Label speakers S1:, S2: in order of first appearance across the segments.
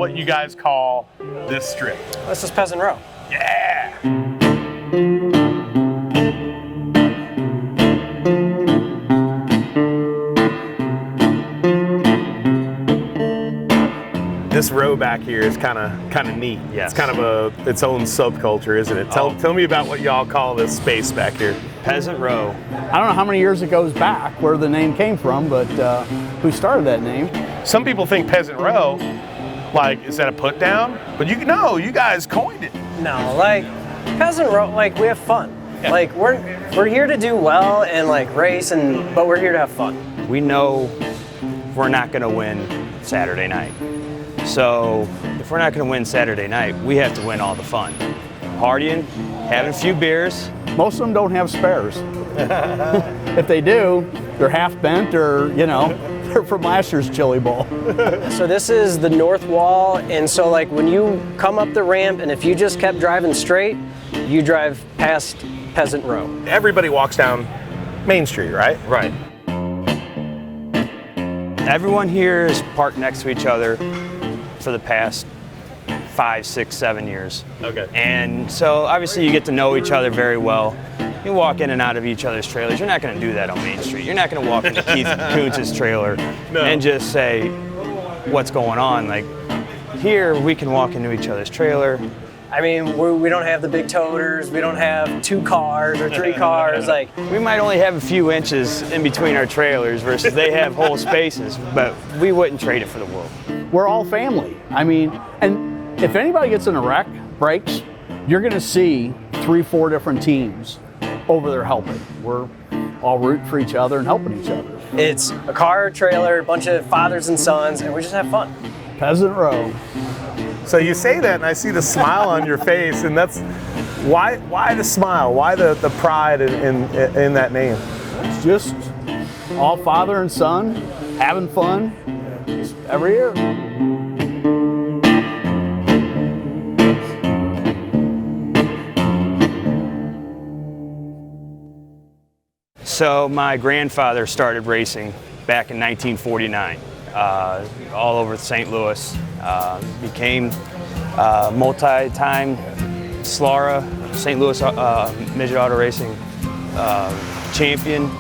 S1: what you guys call this strip.
S2: This is Peasant Row.
S1: Yeah! This row back here is kind of neat.
S3: Yes.
S1: It's kind of its own subculture, isn't it? Tell me about what y'all call this space back here.
S3: Peasant Row.
S4: I don't know how many years it goes back, where the name came from, but who started that name?
S1: Some people think Peasant Row, like, is that a put down? But you guys coined it.
S2: No, like Peasant Row, like we have fun. Yeah. Like we're here to do well and like race, but we're here to have fun.
S3: We know we're not going to win Saturday night. So if we're not going to win Saturday night, we have to win all the fun. Partying, having a few beers.
S4: Most of them don't have spares. If they do, they're half bent or, they're from last year's Chili Bowl.
S2: So this is the north wall, and so like when you come up the ramp and if you just kept driving straight, you drive past Peasant Row.
S1: Everybody walks down Main Street, right?
S3: Right. Everyone here is parked next to each other for the past 5, 6, 7 years.
S1: Okay.
S3: And so obviously you get to know each other very well. You walk in and out of each other's trailers. You're not going to do that on Main Street. You're not going to walk into Keith Kuntz's trailer and just say what's going on. Like here, we can walk into each other's trailer.
S2: I mean, we don't have the big toters. We don't have 2 cars or 3 cars. Like
S3: we might only have a few inches in between our trailers versus they have whole spaces, but we wouldn't trade it for the world.
S4: We're all family. I mean, and if anybody gets in a wreck, breaks, you're going to see 3, 4 different teams over there helping. We're all rooting for each other and helping each other.
S2: It's a car, trailer, a bunch of fathers and sons, and we just have fun.
S4: Peasant Row.
S1: So you say that, and I see the smile on your face, and that's why the smile? Why the pride in that name?
S4: It's just all father and son having fun just every year.
S3: So my grandfather started racing back in 1949, all over St. Louis. Became multi-time SLARA, St. Louis Midget Auto Racing champion.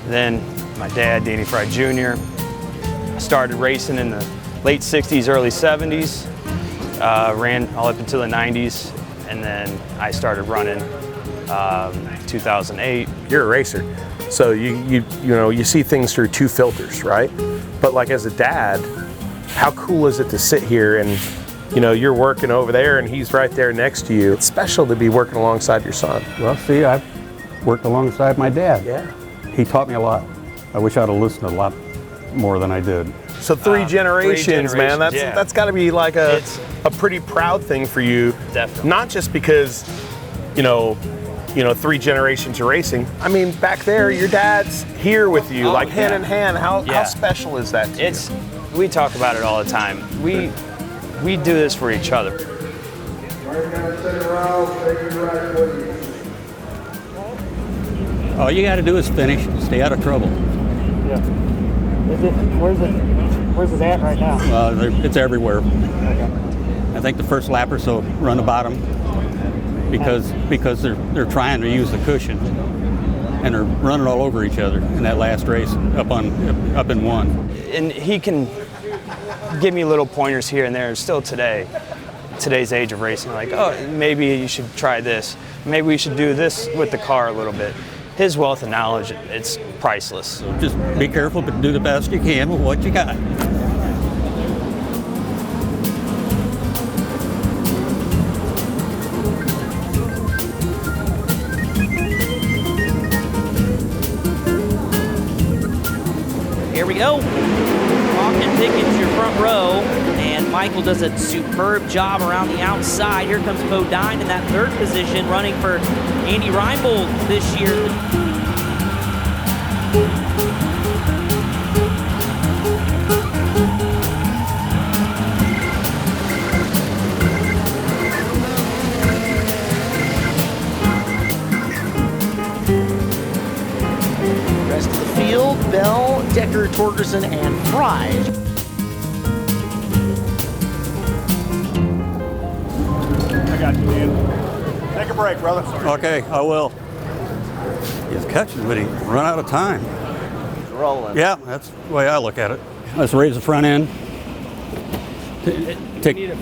S3: Then my dad, Danny Fry Jr., started racing in the late 60s, early 70s, ran all up until the 90s, and then I started running 2008.
S1: You're a racer, so you see things through 2 filters, right? But like as a dad, how cool is it to sit here and you're working over there and he's right there next to you? It's special to be working alongside your son.
S5: Well, see, I've worked alongside my dad.
S1: Yeah.
S5: He taught me a lot. I wish I'd have listened a lot more than I did.
S1: So 3 generations, man. That's got to be like a pretty proud thing for you.
S3: Definitely.
S1: Not just because 3 generations of racing. I mean, back there, your dad's here with you, hand in hand. How special is that to you?
S3: We talk about it all the time. We do this for each other.
S5: All you got to do is finish, stay out of trouble.
S6: Yeah. Where's it at right now?
S5: It's everywhere.
S6: Okay.
S5: I think the first lappers will run the bottom because they're trying to use the cushion and they're running all over each other in that last race up in 1.
S3: And he can give me little pointers here and there. Still today's age of racing, like, oh, maybe you should try this. Maybe we should do this with the car a little bit. His wealth of knowledge, it's priceless.
S5: So just be careful, but do the best you can with what you got.
S7: Here we go. Often Pickens, your front row, and Michael does a superb job around the outside. Here comes Bodine in that 3rd position, running for Andy Reinbold this year. Rest of the field, Bell, Decker, Torgerson, and Fry.
S6: I got you, man. Take a break, brother.
S5: Okay, I will. He's catching, but he run out of time.
S8: It's rolling.
S5: Yeah, that's the way I look at it. Let's raise the front end.
S3: We need a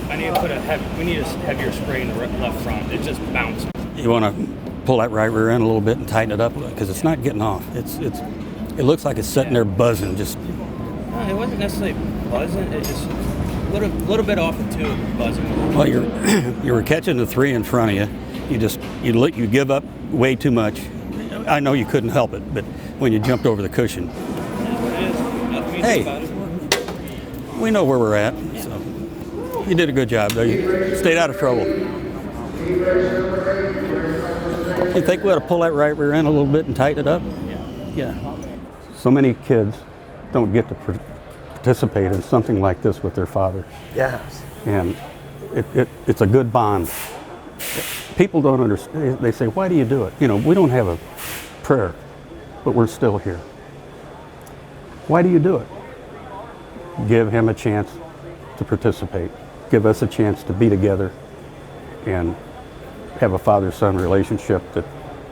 S3: heavier spray in the left front. It just bounced.
S5: You want to pull that right rear end a little bit and tighten it up because it's not getting off. It looks like it's sitting there buzzing. Just.
S3: No, it wasn't necessarily buzzing. It just a little bit off the two buzzing.
S5: Well, you were catching the 3 in front of you. You give up way too much. I know you couldn't help it, but when you jumped over the cushion. Hey, we know where we're at. So you did a good job, though. You stayed out of trouble. You think we ought to pull that right rear end a little bit and tighten it up? Yeah. So many kids don't get to participate in something like this with their father.
S1: Yes.
S5: And it's a good bond. People don't understand. They say, why do you do it? We don't have a prayer, but we're still here. Why do you do it? Give him a chance to participate. Give us a chance to be together and have a father-son relationship that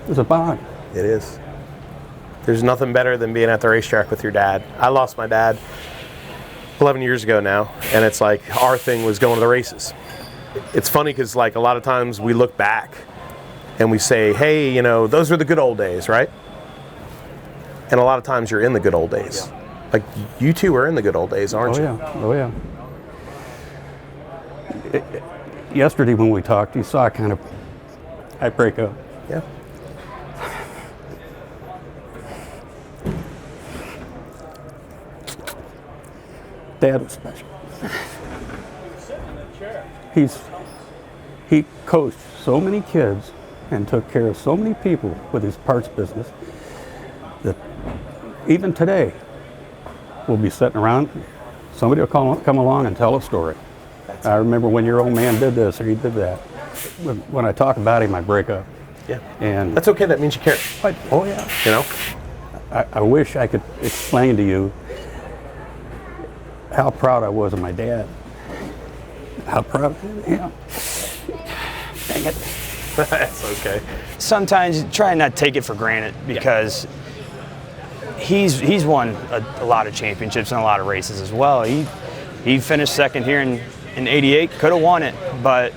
S5: is a bond.
S1: It is. There's nothing better than being at the racetrack with your dad. I lost my dad 11 years ago now, and it's like our thing was going to the races. It's funny because like a lot of times we look back and we say, hey, those were the good old days, right? And a lot of times you're in the good old days. Like you two are in the good old days, aren't you?
S5: Oh yeah. Yesterday when we talked, you saw I break up.
S1: Yeah.
S5: Dad was special. He coached so many kids and took care of so many people with his parts business that even today we'll be sitting around, somebody will come along and tell a story. I remember when your old man did this or he did that. When I talk about him, I break up.
S1: Yeah.
S5: And
S1: that's okay. That means you care.
S5: Oh yeah. I wish I could explain to you how proud I was of my dad. How proud of him. Dang it.
S1: That's okay.
S3: Sometimes try not to take it for granted because he's won a lot of championships and a lot of races as well. He finished second here in '88, could have won it, but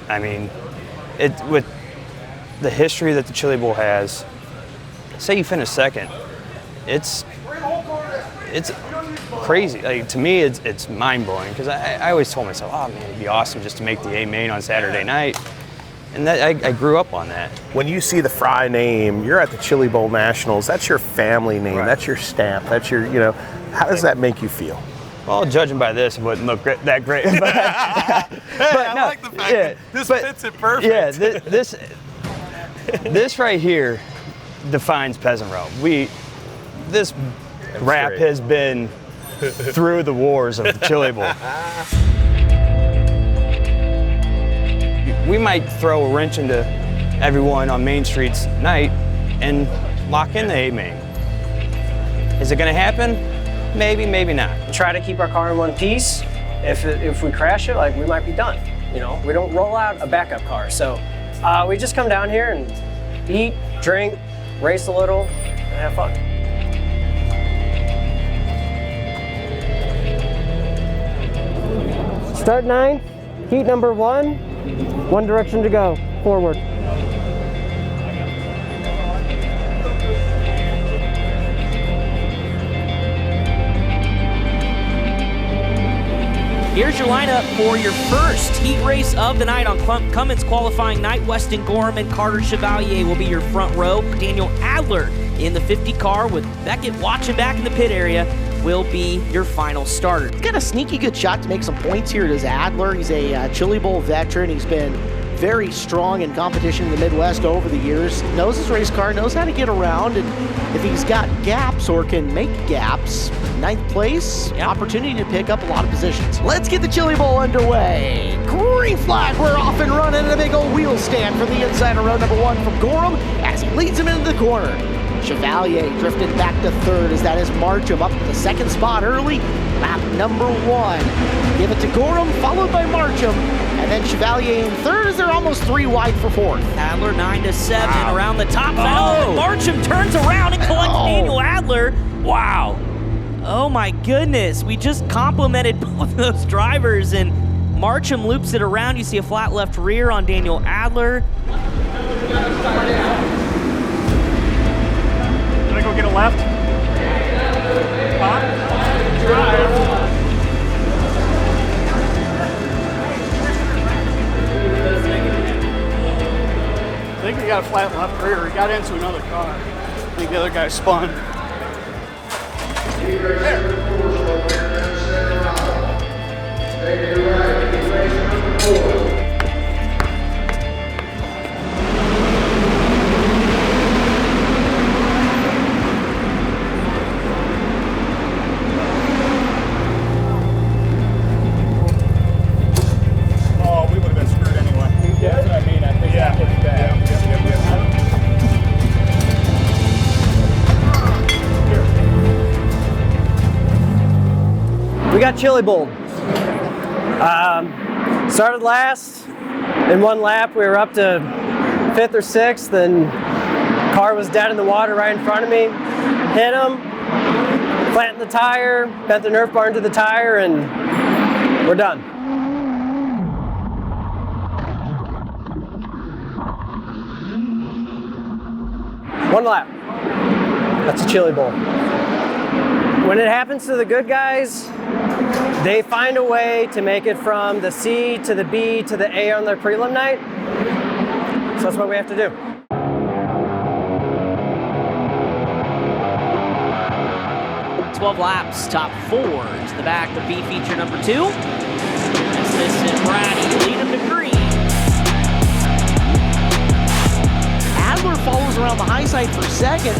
S3: I mean, with the history that the Chili Bowl has, say you finish second, it's crazy. Like, to me, it's mind-blowing because I always told myself, oh man, it'd be awesome just to make the A main on Saturday night. And that I grew up on that.
S1: When you see the Fry name, you're at the Chili Bowl Nationals, that's your family name, right. That's your stamp, that's your, how does that make you feel?
S3: Well, judging by this, it wouldn't look that great. But
S1: I like the fact that this fits it perfect.
S3: Yeah, this right here defines Peasant Row. This rap has been through the wars of the Chili Bowl. We might throw a wrench into everyone on Main Street's night and lock in the A main. Is it going to happen? Maybe, maybe not.
S2: Try to keep our car in one piece. If we crash it, we might be done. We don't roll out a backup car. So we just come down here and eat, drink, race a little, and have fun. Start 9, heat number 1. One direction to go, forward.
S7: Here's your lineup for your first heat race of the night on Cummins qualifying night. Weston Gorham and Carter Chevalier will be your front row. Daniel Adler in the 50 car with Beckett watching back in the pit area will be your final starter.
S8: He's got a sneaky good shot to make some points here. It is Adler. He's a Chili Bowl veteran. He's been very strong in competition in the Midwest over the years. Knows his race car, knows how to get around, and if he's got gaps or can make gaps, 9th place, opportunity to pick up a lot of positions. Let's get the Chili Bowl underway. Green flag, we're off and running, and a big old wheel stand for the inside of row number 1 from Gorham as he leads him into the corner. Chevalier drifted back to 3rd as that is Marcham up to the 2nd spot early, lap number 1. Give it to Gorham, followed by Marcham And then Chevalier in third as they're almost 3 wide for fourth.
S7: Adler 9-7 around the top. Oh, Marcham turns around and collects Daniel Adler. Wow. Oh my goodness. We just complimented both of those drivers, and Marcham loops it around. You see a flat left rear on Daniel Adler.
S6: Can I go get a left? Drive. I think we got a flat left rear. He got into another car. I think the other guy spun. Oh, we would have been screwed anyway. That's what I mean. I think that would be bad.
S2: We got chili bowled. Started last. In one lap, we were up to 5th or 6th, and car was dead in the water right in front of me. Hit him, flattened the tire, bent the Nerf bar into the tire, and we're done. One lap. That's a chili bowl. When it happens to the good guys, they find a way to make it from the C to the B to the A on their prelim night. So that's what we have to do.
S7: "12 laps, top 4 to the back of B feature number 2. Assistant Brady lead him to green.
S8: Adler follows around the high side for second.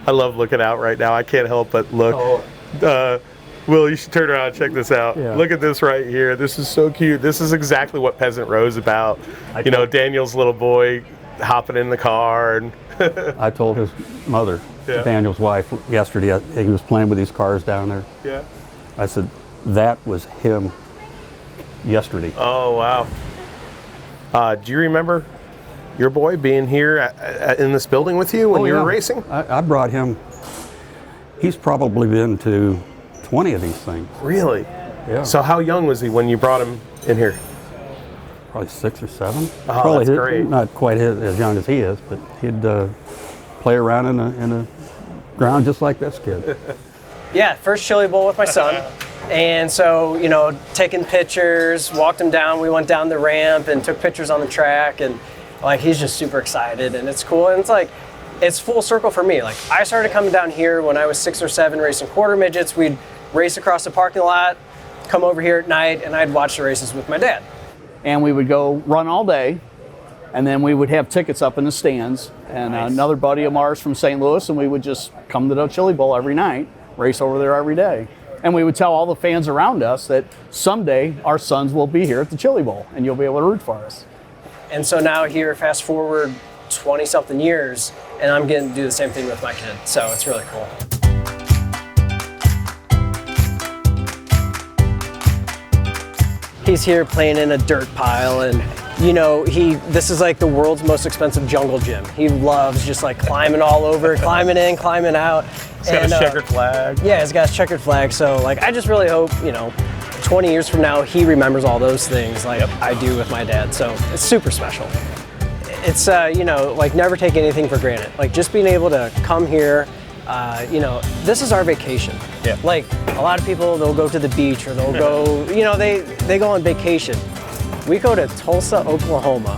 S1: I love looking out right now. I can't help but look. Will, you should turn around and check this out.
S4: Yeah.
S1: Look at this right here. This is so cute. This is exactly what Peasant Row is about. You know, Daniel's little boy hopping in the car. And
S5: I told his mother,
S1: Yeah.
S5: Daniel's wife, yesterday, he was playing with these cars down there.
S1: yeah.
S5: I said, that was him yesterday.
S1: Oh, wow. Do you remember your boy being here in this building with you when you were racing?
S5: I brought him, he's probably been to 20 of these things.
S1: Really?
S5: Yeah.
S1: So how young was he when you brought him in here?
S5: Probably 6 or 7.
S1: Oh,
S5: Probably
S1: that's great.
S5: Not quite as young as he is, but he'd play around in a ground just like this kid.
S2: Yeah, first chili bowl with my son. And so, you know, taking pictures, walked him down. We went down the ramp and took pictures on the track, and like he's just super excited, and it's cool. And it's like, it's full circle for me. Like I started coming down here when I was 6 or 7 racing quarter midgets. We'd race across the parking lot, come over here at night, and I'd watch the races with my dad.
S4: And we would go run all day, and then we would have tickets up in the stands. And another buddy of ours from St. Louis, and we would just come to the Chili Bowl every night, race over there every day. And we would tell all the fans around us that someday our sons will be here at the Chili Bowl, and you'll be able to root for us.
S2: And so now here, fast forward 20-something years, and I'm getting to do the same thing with my kid. So it's really cool. He's here playing in a dirt pile, and you know, this is like the world's most expensive jungle gym. He loves just like climbing all over, climbing in, climbing out.
S1: He's got a checkered flag.
S2: Yeah, he's got a checkered flag. So like, I just really hope, you know, 20 years from now, he remembers all those things like I do with my dad. So it's super special. It's, you know, like never take anything for granted. Like just being able to come here, you know, this is our vacation.
S1: Yeah.
S2: Like a lot of people, they'll go to the beach or they'll go, you know, they go on vacation. We go to Tulsa, Oklahoma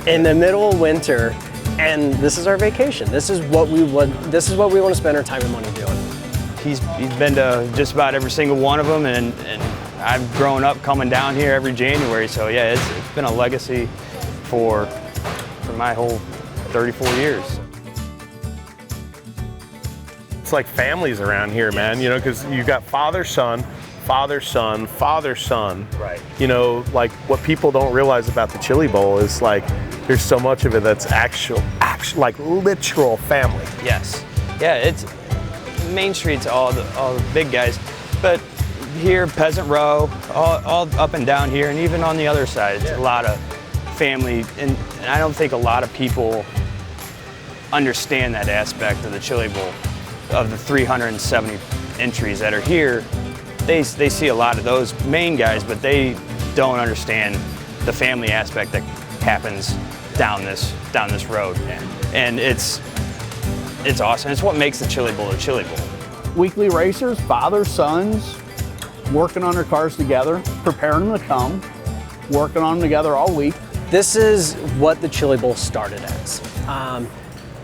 S2: in the middle of winter, and this is our vacation. This is what we want to spend our time and money doing.
S3: He's been to just about every single one of them, and I've grown up coming down here every January, so yeah, it's been a legacy for my whole 34 years.
S1: It's like families around here, man, you know, because you got father, son, father, son, father, son.
S3: Right.
S1: You know, like what people don't realize about the Chili Bowl is like there's so much of it that's actual like literal family.
S3: Yes. Yeah, it's Main Street's all the big guys, but here, Peasant Row, all up and down here, and even on the other side, it's a lot of family, and I don't think a lot of people understand that aspect of the Chili Bowl. Of the 370 entries that are here, they see a lot of those main guys, but they don't understand the family aspect that happens down this road, and it's awesome. It's what makes the Chili Bowl a Chili Bowl.
S4: Weekly racers, fathers, sons, working on their cars together, preparing them to come, working on them together all week.
S2: This is what the Chili Bowl started as.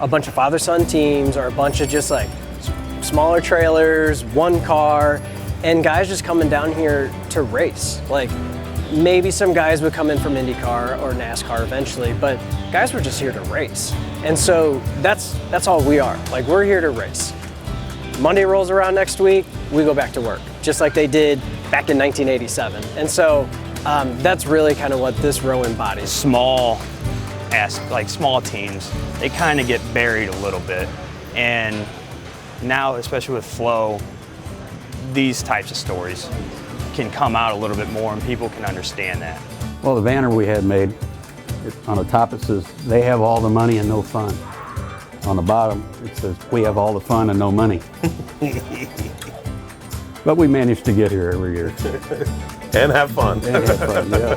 S2: A bunch of father-son teams, or a bunch of just like smaller trailers, one car, and guys just coming down here to race. Like maybe some guys would come in from IndyCar or NASCAR eventually, but guys were just here to race. And so that's all we are. Like we're here to race. Monday rolls around next week, we go back to work, just like they did back in 1987. And so that's really kind of what this row embodies.
S3: Small teams, they kind of get buried a little bit. And now, especially with Flo, these types of stories can come out a little bit more and people can understand that.
S5: Well, the banner we had made, on the top it says, "They have all the money and no fun." On the bottom it says, "We have all the fun and no money." But we managed to get here every year.
S1: And have fun.
S5: And have fun, yeah.